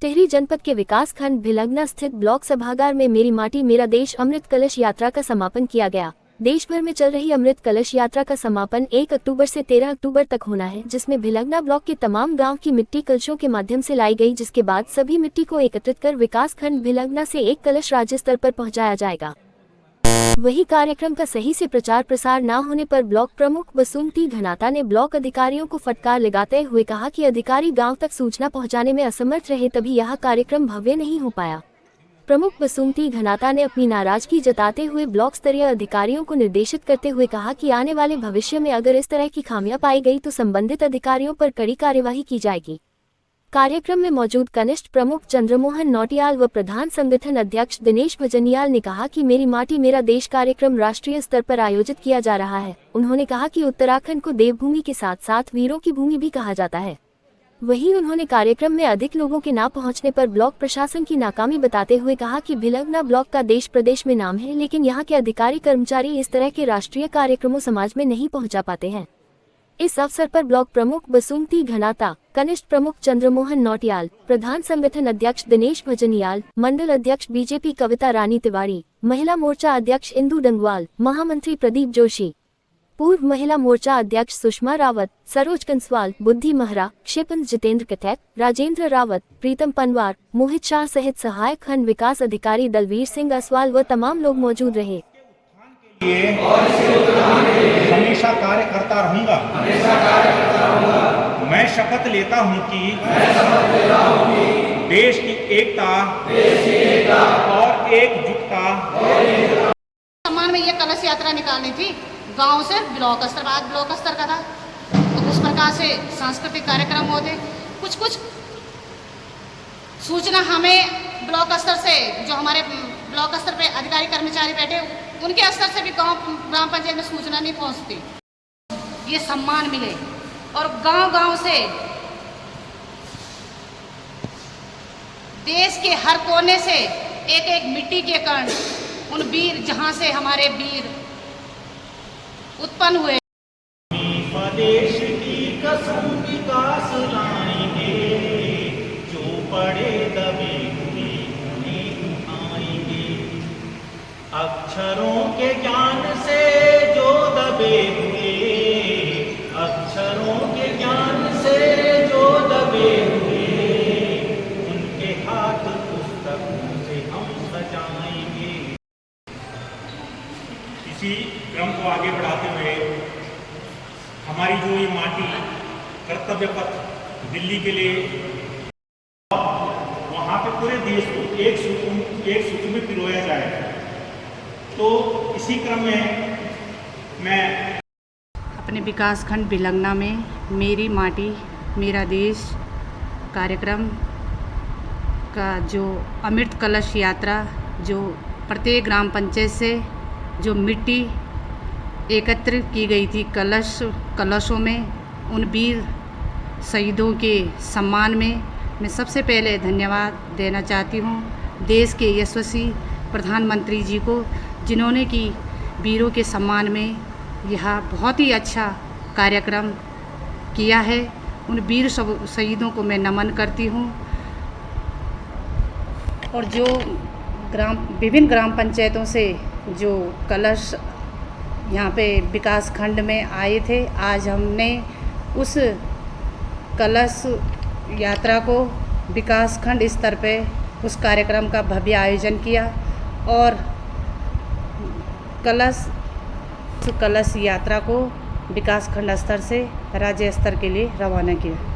टिहरी जनपद के विकास खंड भिलंगना स्थित ब्लॉक सभागार में मेरी माटी मेरा देश अमृत कलश यात्रा का समापन किया गया। देश भर में चल रही अमृत कलश यात्रा का समापन 1 अक्टूबर से 13 अक्टूबर तक होना है, जिसमें भिलंगना ब्लॉक के तमाम गांव की मिट्टी कलशों के माध्यम से लाई गई, जिसके बाद सभी मिट्टी को एकत्रित कर विकास खंड भिलंगना से एक कलश राज्य स्तर पर पहुंचाया जाएगा। वही कार्यक्रम का सही से प्रचार प्रसार न होने पर ब्लॉक प्रमुख बसुमती घनाता ने ब्लॉक अधिकारियों को फटकार लगाते हुए कहा कि अधिकारी गांव तक सूचना पहुंचाने में असमर्थ रहे, तभी यह कार्यक्रम भव्य नहीं हो पाया। प्रमुख बसुमती घनाता ने अपनी नाराजगी जताते हुए ब्लॉक स्तरीय अधिकारियों को निर्देशित करते हुए कहा कि आने वाले भविष्य में अगर इस तरह की खामियां पाई गई तो संबंधित अधिकारियों पर कड़ी कार्यवाही की जाएगी। कार्यक्रम में मौजूद कनिष्ठ प्रमुख चंद्रमोहन नौटियाल व प्रधान संगठन अध्यक्ष दिनेश भजनियाल ने कहा कि मेरी माटी मेरा देश कार्यक्रम राष्ट्रीय स्तर पर आयोजित किया जा रहा है। उन्होंने कहा कि उत्तराखंड को देवभूमि के साथ साथ वीरों की भूमि भी कहा जाता है। वहीं उन्होंने कार्यक्रम में अधिक लोगों के न पहुंचने पर ब्लॉक प्रशासन की नाकामी बताते हुए कहा कि भिलंगना ब्लॉक का देश प्रदेश में नाम है, लेकिन यहाँ के अधिकारी कर्मचारी इस तरह के राष्ट्रीय कार्यक्रमों समाज में नहीं पहुँचा पाते हैं। इस अवसर पर ब्लॉक प्रमुख बसुमती घनाता, कनिष्ठ प्रमुख चंद्रमोहन नौटियाल, प्रधान संगठन अध्यक्ष दिनेश भजनियाल, मंडल अध्यक्ष बीजेपी कविता रानी तिवारी, महिला मोर्चा अध्यक्ष इंदू डंगवाल, महामंत्री प्रदीप जोशी, पूर्व महिला मोर्चा अध्यक्ष सुषमा रावत, सरोज कंसवाल, बुद्धि महरा, क्षिपन जितेंद्र कटैक, राजेंद्र रावत, प्रीतम पनवार, मोहित शाह सहित सहायक खंड विकास अधिकारी दलवीर सिंह असवाल व तमाम लोग मौजूद रहे। हमेशा कार्य करता रहूंगा। मैं शपथ लेता हूं कि देश की एकता और एकजुटता सम्मान में ये कलश यात्रा निकालनी थी गांव से ब्लॉक स्तर, बाद ब्लॉक स्तर का था, तो उस प्रकार से सांस्कृतिक कार्यक्रम होते। कुछ सूचना हमें ब्लॉक स्तर से, जो हमारे ब्लॉक स्तर पे अधिकारी कर्मचारी बैठे उनके स्तर से भी ग्राम पंचायत में सूचना नहीं पहुंचती। ये सम्मान मिले और गांव-गांव से देश के हर कोने से एक एक मिट्टी के कण, उन वीर जहां से हमारे वीर उत्पन्न हुए। स्वदेश की कसम विकास लाएंगे, जो पड़े दबे हुए उन्हें उठाएंगे। अक्षरों के ज्ञान से जो दबे हुए, अक्षरों के ज्ञान से जो दबे हुए, उनके हाथ पुस्तकों से हम सजाएंगे। इसी क्रम को आगे बढ़ाते हुए हमारी जो ये माटी कर्तव्य पथ दिल्ली के लिए, वहाँ पे पूरे देश को एक सूत्र में पिरोया जाए, तो इसी क्रम में मैं अपने विकास खंड भिलंगना में मेरी माटी मेरा देश कार्यक्रम का जो अमृत कलश यात्रा, जो प्रत्येक ग्राम पंचायत से जो मिट्टी एकत्रित की गई थी कलशों में, उन वीर शहीदों के सम्मान में मैं सबसे पहले धन्यवाद देना चाहती हूँ देश के यशस्वी प्रधानमंत्री जी को, जिन्होंने कि वीरों के सम्मान में यह बहुत ही अच्छा कार्यक्रम किया है। उन वीर शहीदों को मैं नमन करती हूँ। और जो विभिन्न ग्राम पंचायतों से जो कलश यहाँ पे विकास खंड में आए थे, आज हमने उस कलश यात्रा को विकास खंड स्तर पे उस कार्यक्रम का भव्य आयोजन किया और कलश यात्रा को विकास खंड स्तर से राज्य स्तर के लिए रवाना किया।